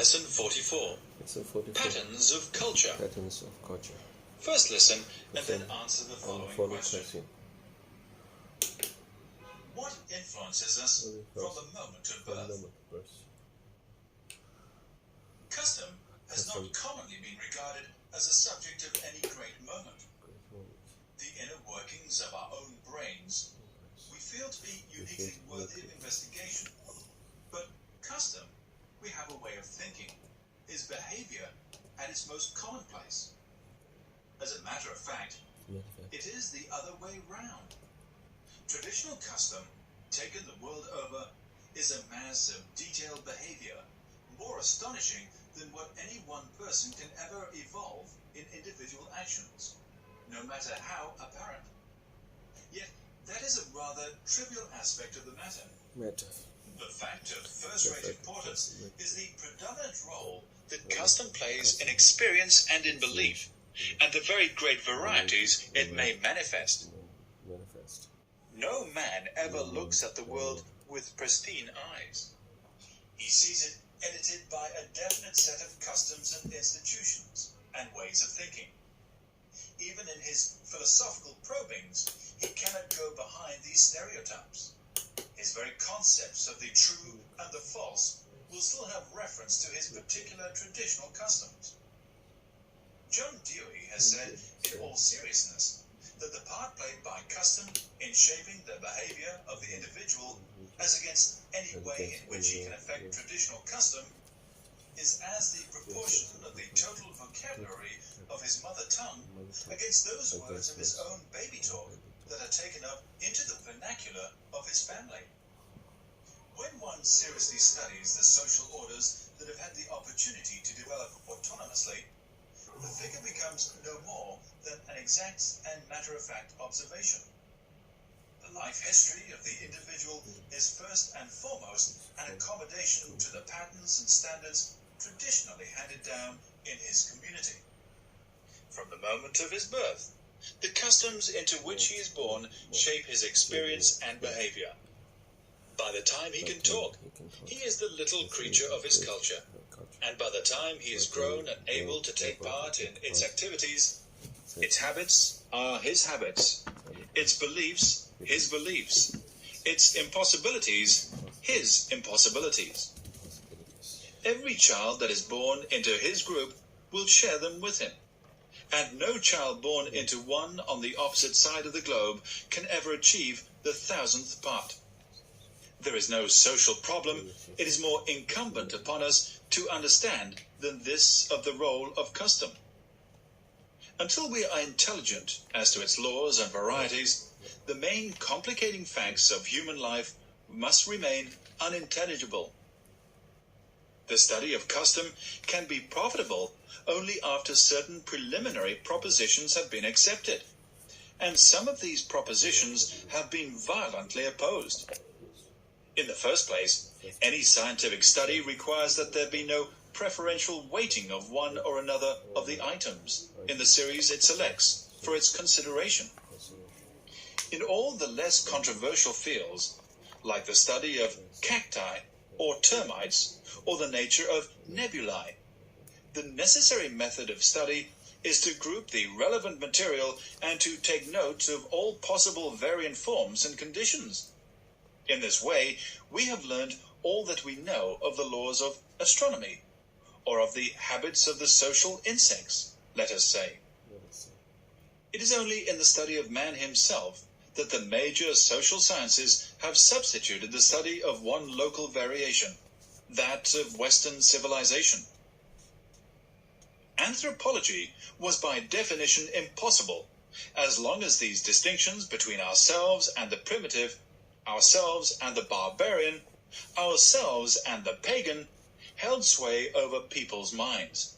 Lesson 44. Lesson 44. Patterns of culture. Patterns of culture. First listen and then answer the following question. What influences us from the moment of birth? Custom has not commonly been regarded as a subject of any great moment. The inner workings of our own brains we feel to be uniquely worthy of investigation. But custom, we have a way of thinking, is behavior at its most commonplace. As a matter of fact, it is the other way round. Traditional custom, taken the world over, is a mass of detailed behavior, more astonishing than what any one person can ever evolve in individual actions, no matter how apparent. Yet, that is a rather trivial aspect of the matter. The fact of first-rate importance is the predominant role that custom plays in experience and in belief, and the very great varieties it may manifest. No man ever looks at the world with pristine eyes. He sees it edited by a definite set of customs and institutions and ways of thinking. Even in his philosophical probings, he cannot go behind these stereotypes. His very concepts of the true and the false will still have reference to his particular traditional customs. John Dewey has said, in all seriousness, that the part played by custom in shaping the behavior of the individual as against any way in which he can affect traditional custom is as the proportion of the total vocabulary of his mother tongue against those words of his own baby talk that are taken up into the vernacular of his family. When one seriously studies the social orders that have had the opportunity to develop autonomously, the figure becomes no more than an exact and matter-of-fact observation. The life history of the individual is first and foremost an accommodation to the patterns and standards traditionally handed down in his community. From the moment of his birth, the customs into which he is born shape his experience and behavior. By the time he can talk, he is the little creature of his culture, and by the time he is grown and able to take part in its activities, its habits are his habits, its beliefs his beliefs, its impossibilities his impossibilities. Every child that is born into his group will share them with him, and no child born into one on the opposite side of the globe can ever achieve the 1,000th part. There is no social problem it is more incumbent upon us to understand than this of the role of custom. Until we are intelligent as to its laws and varieties, the main complicating facts of human life must remain unintelligible. The study of custom can be profitable only after certain preliminary propositions have been accepted, and some of these propositions have been violently opposed. In the first place, any scientific study requires that there be no preferential weighting of one or another of the items in the series it selects for its consideration. In all the less controversial fields, like the study of cacti or termites or the nature of nebulae, the necessary method of study is to group the relevant material and to take note of all possible variant forms and conditions. In this way, we have learned all that we know of the laws of astronomy, or of the habits of the social insects, let us say. It is only in the study of man himself that the major social sciences have substituted the study of one local variation, that of Western civilization. Anthropology was by definition impossible, as long as these distinctions between ourselves and the primitive, ourselves and the barbarian, ourselves and the pagan, held sway over people's minds.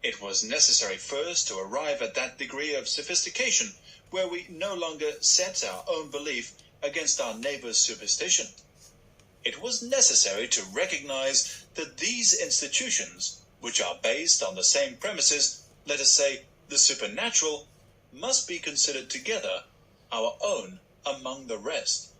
It was necessary first to arrive at that degree of sophistication where we no longer set our own belief against our neighbor's superstition. It was necessary to recognize that these institutions, which are based on the same premises, let us say the supernatural, must be considered together, our own among the rest.